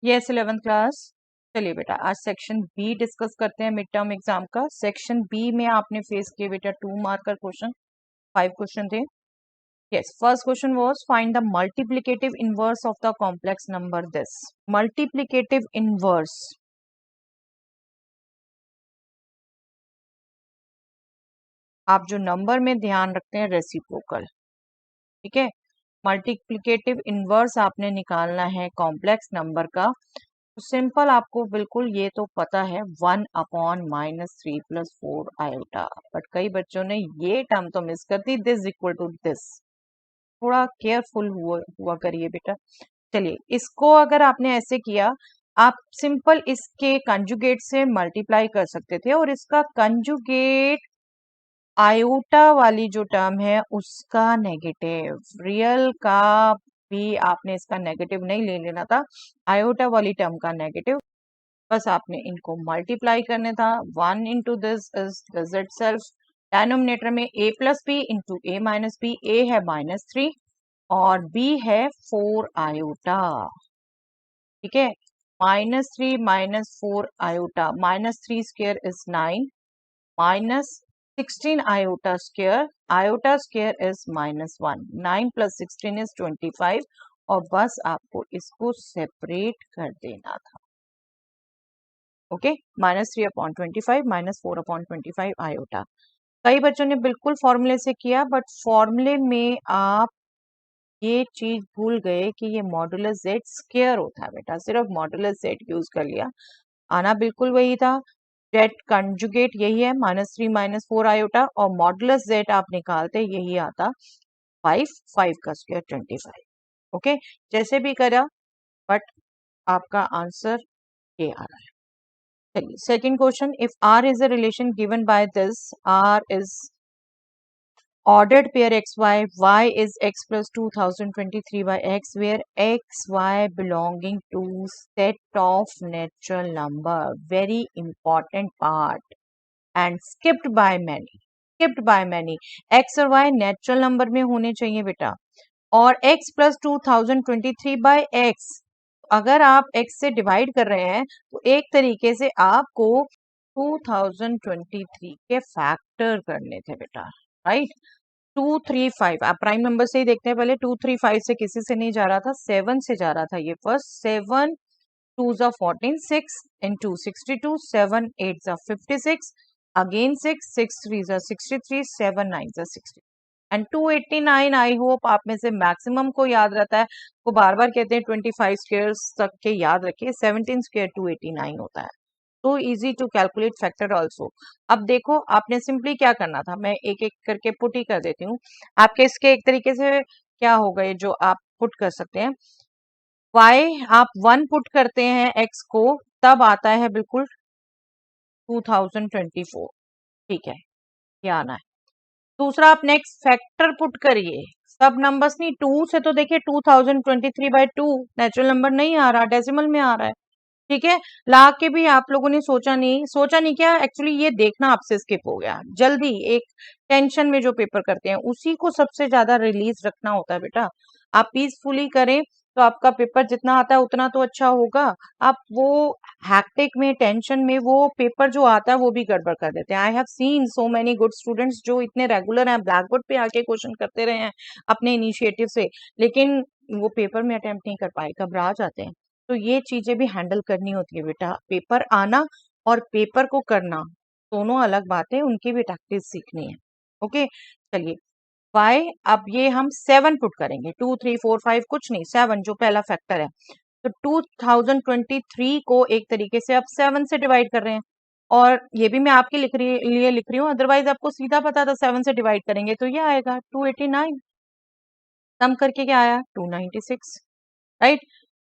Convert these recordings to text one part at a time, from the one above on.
Yes 11th class. चलिए बेटा आज सेक्शन बी डिस्कस करते हैं मिड टर्म एग्जाम का। सेक्शन बी में आपने फेस किए बेटा 2 मार्कर क्वेश्चन, 5 क्वेश्चन थे। Yes first question was find the multiplicative inverse of the complex number this. Multiplicative inverse, आप जो नंबर में ध्यान रखते हैं रेसिप्रोकल, ठीक है। मल्टीप्लिकेटिव इनवर्स आपने निकालना है कॉम्प्लेक्स नंबर का। तो सिंपल आपको बिल्कुल ये तो पता है 1/-3 + 4 आयोटा, बट कई बच्चों ने ये टर्म तो मिस कर दी, दिस इक्वल टू दिस। थोड़ा केयरफुल हुआ करिए बेटा। चलिए इसको अगर आपने ऐसे किया, आप सिंपल इसके कंजुगेट से मल्टीप्लाई कर सकते थे और इसका कंजुगेट आयोटा वाली जो टर्म है उसका नेगेटिव, रियल का भी आपने इसका नेगेटिव नहीं ले लेना था, आयोटा वाली टर्म का नेगेटिव। बस आपने इनको मल्टीप्लाई करने था। 1 into this is this itself. Denominator में a plus B into a minus B, a है -3 और b है 4 आयोटा, ठीक है। -3 -4 iota, -3 square is 9, -16 iota square is -1, 9 + 16 is 25 और बस आपको इसको सेपरेट कर देना था। Okay, -3/25 -4/25 iota. कई बच्चों ने बिल्कुल फॉर्मूले से किया, बट फॉर्मूले में आप ये चीज भूल गए कि ये मॉडुलस z स्क्वायर होता है बेटा, सिर्फ मॉडुलस z यूज कर लिया। आना बिल्कुल वही था, z कंजुगेट यही है -3 -4 आयोटा और मॉडुलस z आप निकालते यही आता 5, 5 का स्क्वायर 25। ओके, जैसे भी करा बट आपका आंसर ये आ रहा है। चलिए second question, if R is a relation given by this, R is ordered pair xy, y is x plus 2023 by x, where xy belonging to set of natural number, very important part and skipped by many, x और y natural number में होने चाहिए बेटा, और x plus 2023 by x, अगर आप x से divide कर रहे हैं तो एक तरीके से आपको 2023 के फैक्टर करने थे बेटा, राइट। 235 आप प्राइम नंबर से ही देखते हैं, पहले 235 से किसी से नहीं जा रहा था, 7 से जा रहा था ये first. 7 2s are 14, 6 and 2 62, 7 8s are 56, again 6 6 3s are 63, 7 9s are 60 and 289। I hope आप में से मैक्सिमम को याद रहता है, वो बार बार कहते हैं 25 स्क्वायर्स तक के याद रखिए, 17 स्क्वायर 289 होता है, तो easy to calculate factor also. अब देखो आपने सिंपली क्या करना था, मैं एक एक करके पुट ही कर देती हूँ आपके। इसके एक तरीके से क्या होगा ये जो आप पुट कर सकते हैं, y आप 1 पुट करते हैं x को, तब आता है बिल्कुल 2024, ठीक है, ये आना है। दूसरा आप नेक्स्ट फैक्टर पुट करिए, सब नंबर्स नहीं, 2 से तो देखिए 2023/2 नेचुरल नंबर नहीं आ रहा, डेसिमल में आ रहा है, ठीक है। ला के भी आप लोगों ने सोचा नहीं क्या, एक्चुअली ये देखना आपसे स्किप हो गया। जल्दी एक टेंशन में जो पेपर करते हैं उसी को सबसे ज्यादा रिलीज रखना होता है बेटा, आप पीसफुली करें तो आपका पेपर जितना आता है उतना तो अच्छा होगा। आप वो हैक्टिक में, टेंशन में वो पेपर जो आता है वो भी गड़बड़ कर देते हैं। I have seen so many good students जो इतने रेगुलर हैं, ब्लैक बोर्ड पे आके क्वेश्चन करते रहे हैं अपने इनिशिएटिव से, लेकिन वो पेपर में अटेम्प्ट नहीं कर पाए, घबरा जाते हैं। तो ये चीजें भी हैंडल करनी होती है बेटा, पेपर आना और पेपर को करना दोनों अलग बात है, उनकी भी टैक्टिस सीखनी है। ओके चलिए y, अब ये हम 7 पुट करेंगे, 2 3 4 5 कुछ नहीं, 7 जो पहला फैक्टर है। तो 2023 को एक तरीके से आप 7 से डिवाइड कर रहे हैं, और ये भी मैं आपके लिए लिख रही हूँ, अदरवाइज आपको सीधा पता था 7 से डिवाइड करेंगे तो ये आएगा 289, सम करके क्या आया 296, राइट।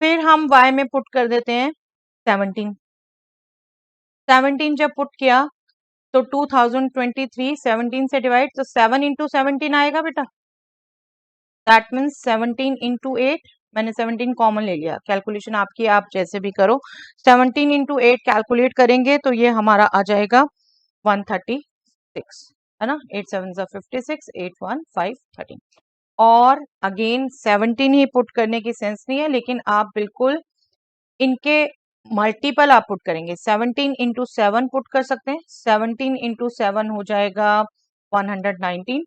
फिर हम y में पुट कर देते हैं 17, 17 जब पुट किया तो 2023 17 से डिवाइड, तो 7 इंटू 17 आएगा बेटा, दैट मीन्स 17 इंटू 8, मैंने 17 कॉमन ले लिया, कैलकुलेशन आपकी, आप जैसे भी करो। 17 इंटू 8 कैलकुलेट करेंगे तो ये हमारा आ जाएगा 136, है ना, 8 7 56, 8 1 5 13। और अगेन 17 ही पुट करने की सेंस नहीं है, लेकिन आप बिल्कुल इनके मल्टीपल आप पुट करेंगे। 17 इंटू 7 पुट कर सकते हैं। 17 इंटू 7 हो जाएगा 119।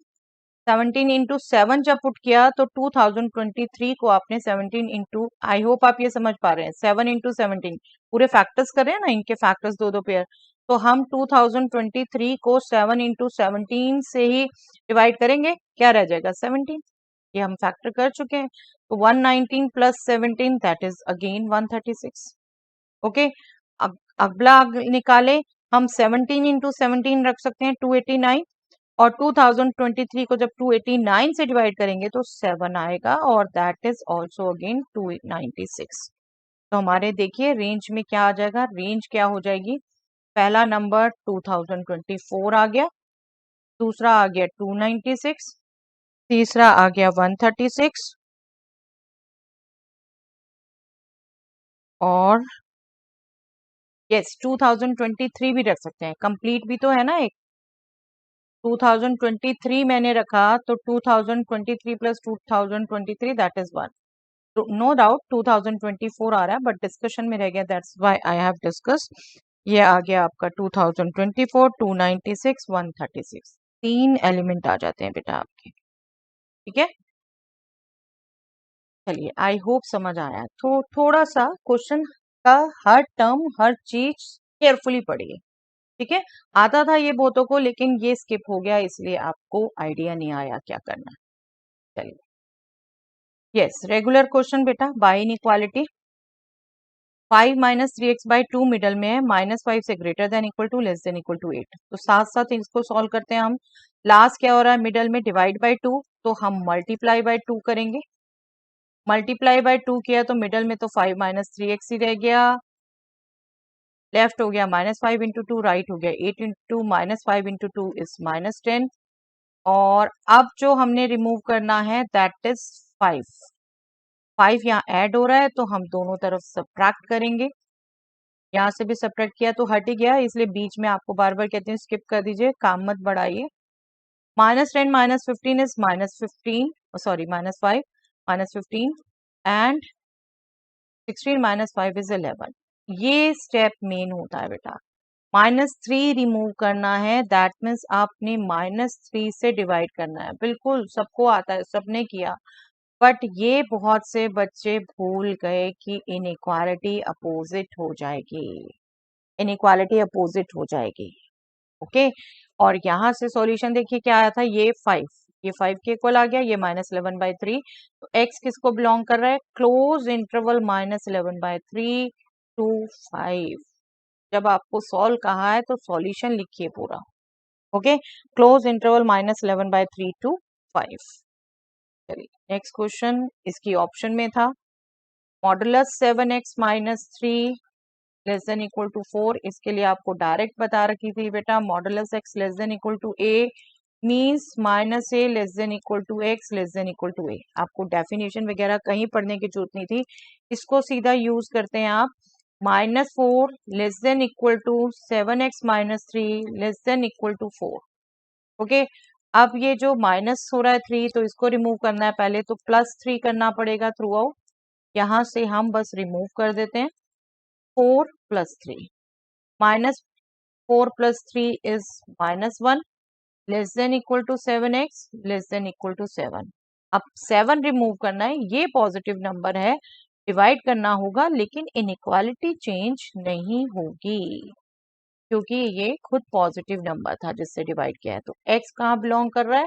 17 इंटू 7 जब पुट किया तो 2023 को आपने 17 इंटू, आई होप आप ये समझ पा रहे हैं, 7 इंटू 17 पूरे फैक्टर्स कर रहे हैं ना, इनके फैक्टर्स दो दो पेयर, तो हम 2023 को 7 इंटू 17 से ही डिवाइड करेंगे, क्या रह जाएगा 17, ये हम फैक्टर कर चुके हैं। तो 119 plus 17 that is again 136। Okay, अब अगला निकाले हम 17 इंटू 17 रख सकते हैं 289, और 2023 को जब 289 से डिवाइड करेंगे तो 7 आएगा, और दैट इज ऑल्सो अगेन 296। तो हमारे देखिए रेंज में क्या आ जाएगा, रेंज क्या हो जाएगी, पहला नंबर 2024 आ गया, दूसरा आ गया 296, तीसरा आ गया 136, और यस 2023 भी रख सकते हैं, कंप्लीट भी तो है ना एक। 2023 मैंने रखा तो 2023 plus 2023 that is 1। No doubt 2024 आ रहा है, बट डिस्कशन में रह गया, that's why I have discuss. ये आ गया आपका 2024, 296, 136, 3 एलिमेंट आ जाते हैं बेटा आपके, ठीक है। चलिए आई होप समझ आया। तो थोड़ा सा क्वेश्चन का हर टर्म हर चीज केयरफुली पढ़िए, ठीक है। आता था ये बहुतों को, लेकिन ये स्किप हो गया, इसलिए आपको आइडिया नहीं आया क्या करना है। चलिए, यस रेगुलर क्वेश्चन बेटा, by inequality. 5 minus 3x/2 middle में है, -5 से greater than equal to less than equal to 8। तो साथ साथ इसको सॉल्व करते हैं हम। लास्ट क्या हो रहा है, मिडल में डिवाइड बाय 2, तो हम मल्टीप्लाई बाय 2 करेंगे। मल्टीप्लाई बाय 2 किया तो मिडल में तो 5 माइनस 3x ही रह गया, लेफ्ट हो गया -5 इंटू 2, राइट हो गया 8 इंटू -5 इंटू 2 इज -10, और अब जो हमने रिमूव करना है दैट इज 5। 5 यहाँ ऐड हो रहा है तो हम दोनों तरफ सब्ट्रैक्ट करेंगे, यहाँ से भी सब्ट्रैक्ट किया तो हट ही गया, इसलिए बीच में आपको बार बार कहते हैं स्किप कर दीजिए, काम मत बढ़ाइए। -10 -15 इज -15, सॉरी -5 -15, एंड 16 -5 इज 11। ये स्टेप मेन होता है बेटा। -3 रिमूव करना है, दैट मीन्स आपने -3 से डिवाइड करना है, बिल्कुल सबको आता है, सबने किया, बट ये बहुत से बच्चे भूल गए कि इनइक्वालिटी अपोजिट हो जाएगी, इनइक्वालिटी अपोजिट हो जाएगी। ओके, और यहाँ से सॉल्यूशन देखिए क्या आया था, ये 5, ये 5 के इक्वल आ गया, ये -11/3, तो x किसको बिलोंग कर रहा है, क्लोज इंटरवल -11/3 टू 5। जब आपको सॉल्व कहा है तो सॉल्यूशन लिखिए पूरा, ओके, क्लोज इंटरवल -11/3 टू 5। चलिए नेक्स्ट क्वेश्चन, इसकी ऑप्शन में था modulus 7x minus 3 less than equal to 4, इसके लिए आपको डायरेक्ट बता रखी थी बेटा, modulus x less than equal to a means -a less than equal to x less than equal to a। आपको डेफिनेशन वगैरह कहीं पढ़ने की जरूरत नहीं थी, इसको सीधा यूज करते हैं आप, -4 less than equal to 7x minus 3 less than equal to 4। Okay, अब ये जो माइनस हो रहा है 3, तो इसको रिमूव करना है पहले, तो +3 करना पड़ेगा थ्रू आउट, यहाँ से हम बस रिमूव कर देते हैं 4 + 3, -4 + 3 is -1 less than equal to 7x less than equal to 7। अब 7 रिमूव करना है, ये पॉजिटिव नंबर है, डिवाइड करना होगा, लेकिन इनइक्वालिटी चेंज नहीं होगी क्योंकि ये खुद पॉजिटिव नंबर था जिससे डिवाइड किया है। तो x कहाँ बिलोंग कर रहा है,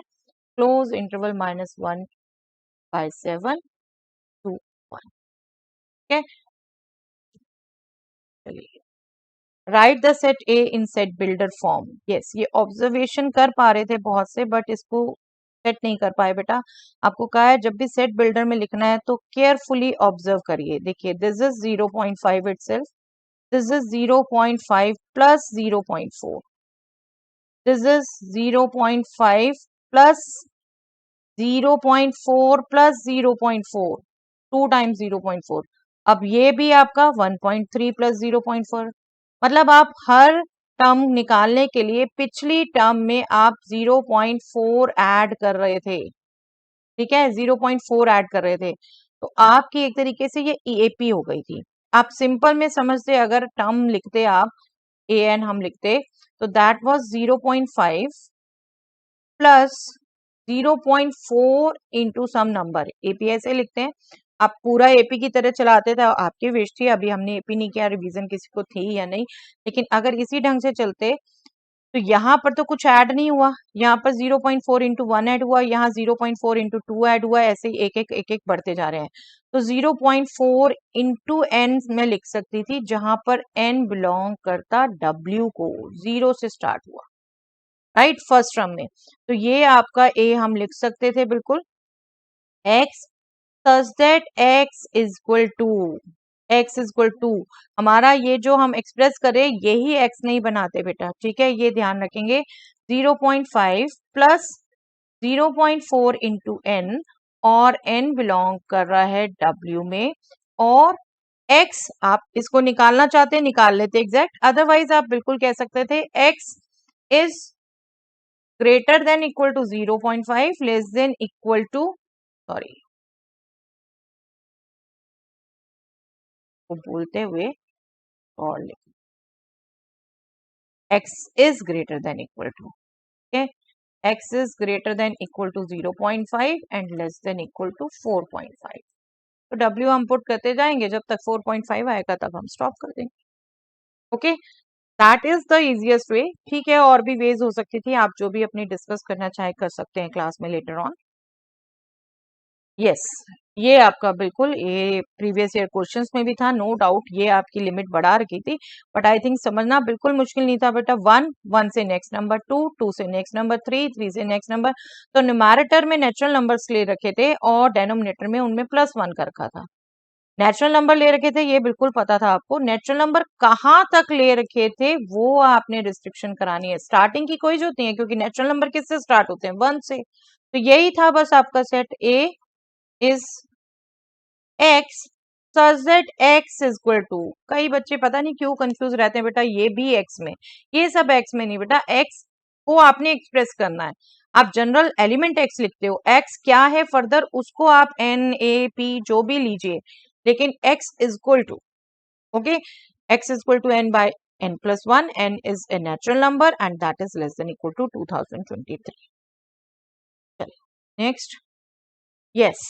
क्लोज इंटरवल -1/7 टू 1। ठीक है, चलिए right the set A in set builder form. Yes, ये ऑब्जर्वेशन कर पा रहे थे बहुत से, बट इसको सेट नहीं कर पाए बेटा। आपको कहा है जब भी सेट बिल्डर में लिखना है तो केयरफुली ऑब्जर्व करिए। देखिए this is 0.5 itself, this is 0.5 plus 0.4, this is 0.5 plus 0.4 plus 0.4, 2 times 0.4। अब ये भी आपका 1.3 प्लस 0.4, मतलब आप हर टर्म निकालने के लिए पिछली टर्म में आप 0.4 ऐड कर रहे थे, ठीक है, 0.4 ऐड कर रहे थे, तो आपकी एक तरीके से ये ईएपी हो गई थी। आप सिंपल में समझते, अगर टर्म लिखते आप ए एन हम लिखते तो that was 0.5 plus 0.4 into some number. AP ऐसे लिखते हैं, आप पूरा एपी की तरह चलाते थे, आपकी विश थी, अभी हमने एपी नहीं किया, रिवीजन किसी को थी या नहीं, लेकिन अगर इसी ढंग से चलते तो यहाँ पर तो कुछ ऐड नहीं हुआ, यहाँ पर 0.4 इंटू 1 ऐड हुआ, यहाँ 0.4 इंटू 2 ऐड हुआ, ऐसे ही एक एक बढ़ते जा रहे हैं। तो 0.4 इंटू एन में लिख सकती थी, जहां पर एन बिलोंग करता डब्ल्यू को, 0 से स्टार्ट हुआ, राइट, फर्स्ट टर्म में। तो ये आपका ए हम लिख सकते थे बिल्कुल, X such that X is equal to, X is equal to, हमारा ये जो हम एक्सप्रेस करें यही एक्स नहीं बनाते बेटा, ठीक है, ये ध्यान रखेंगे। 0.5 प्लस 0.4 इंटू एन, और एन बिलोंग कर रहा है डब्ल्यू में, और एक्स आप इसको निकालना चाहते हैं निकाल लेते एग्जैक्ट, अदरवाइज आप बिल्कुल कह सकते थे X is greater than equal to 0.5 less than equal to, sorry को बोलते हुए और लिख, x is greater than equal to, okay, x is greater than equal to 0.5 and less than equal to 4.5। तो w हम पुट करते जाएंगे, जब तक 4.5 आएगा तब हम स्टॉप कर देंगे। Okay, that is the easiest way. ठीक है, और भी वेज हो सकती थी, आप जो भी अपनी डिस्कस करना चाहे कर सकते हैं क्लास में लेटर ऑन। यस, ये आपका बिल्कुल, ये प्रीवियस ईयर क्वेश्चंस में भी था, नो डाउट ये आपकी लिमिट बढ़ा रखी थी, बट आई थिंक समझना बिल्कुल मुश्किल नहीं था बेटा। 1 से नेक्स्ट नंबर 2 से नेक्स्ट नंबर 3 से नेक्स्ट नंबर, तो न्यूमैरेटर में नेचुरल नंबर्स ले रखे थे और डेनोमिनेटर में उनमें +1 कर रखा था। नेचुरल नंबर ले रखे थे, ये बिल्कुल पता था आपको, नेचुरल नंबर कहाँ तक ले रखे थे वो आपने रिस्ट्रिक्शन करानी है, स्टार्टिंग की कोई जरूरत नहीं है, क्योंकि नेचुरल नंबर किससे स्टार्ट होते हैं, 1 से। तो यही था बस आपका set, A is x such that x is equal to, कई बच्चे पता नहीं क्यों कंफ्यूज रहते हैं बेटा, ये भी x में, ये सब x में नहीं बेटा, x को आपने एक्सप्रेस करना है, आप जनरल एलिमेंट x लिखते हो, x क्या है फर्दर उसको आप n a p जो भी लीजिए, लेकिन x is equal to, okay, x is equal to n by n plus 1, n is a natural number and that is less than equal to 2023। चलिए next, yes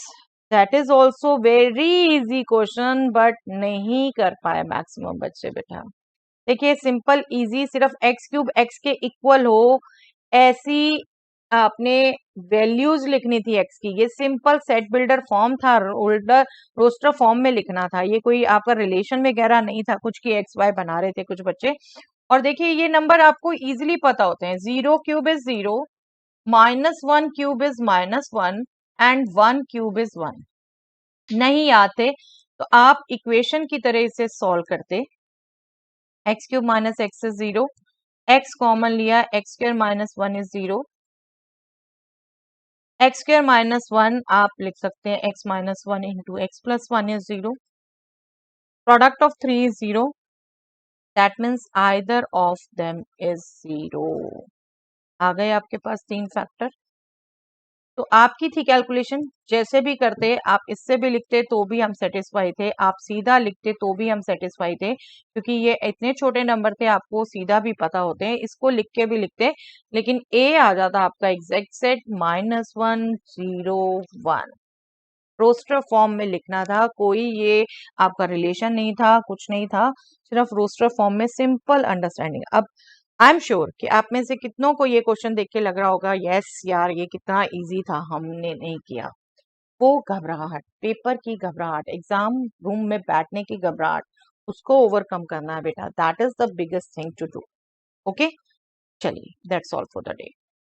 that is also very easy question, but नहीं कर पाए maximum बच्चे बेटा। देखिए simple easy, सिर्फ x cube x के equal हो ऐसी आपने वैल्यूज लिखनी थी एक्स की, ये सिंपल सेट बिल्डर फॉर्म था, रोस्टर फॉर्म में लिखना था, ये कोई आपका रिलेशन वगैरह नहीं था कुछ की एक्स वाई बना रहे थे कुछ बच्चे। और देखिए ये नंबर आपको इजीली पता होते हैं, 0 cube is 0, -1 cube is -1 and 1 cube is 1। नहीं आते तो आप इक्वेशन की तरह इसे सॉल्व करते, x cube minus x is 0, x common लिया, x square minus 1 is 0, x square minus 1 आप लिख सकते हैं x minus 1 into x plus 1 is 0, product of 3 is 0, that means either of them is 0। आ गए आपके पास 3 फैक्टर। तो आपकी थी कैलकुलेशन, जैसे भी करते, आप इससे भी लिखते तो भी हम सेटिस्फाई थे, आप सीधा लिखते तो भी हम सेटिस्फाई थे, क्योंकि ये इतने छोटे नंबर थे आपको सीधा भी पता होते हैं, इसको लिख के भी लिखते, लेकिन ए आ जाता आपका एग्जैक्ट सेट -1 0 1, रोस्टर फॉर्म में लिखना था, कोई ये आपका रिलेशन नहीं था, कुछ नहीं था, सिर्फ रोस्टर फॉर्म में सिंपल अंडरस्टैंडिंग। अब आई एम श्योर कि आप में से कितनों को ये क्वेश्चन देख के लग रहा होगा यस यार ये कितना इजी था, हमने नहीं किया। वो घबराहट, पेपर की घबराहट, एग्जाम रूम में बैठने की घबराहट, उसको ओवरकम करना है बेटा, that is the biggest thing to do. Okay, चलिए that's all for the day.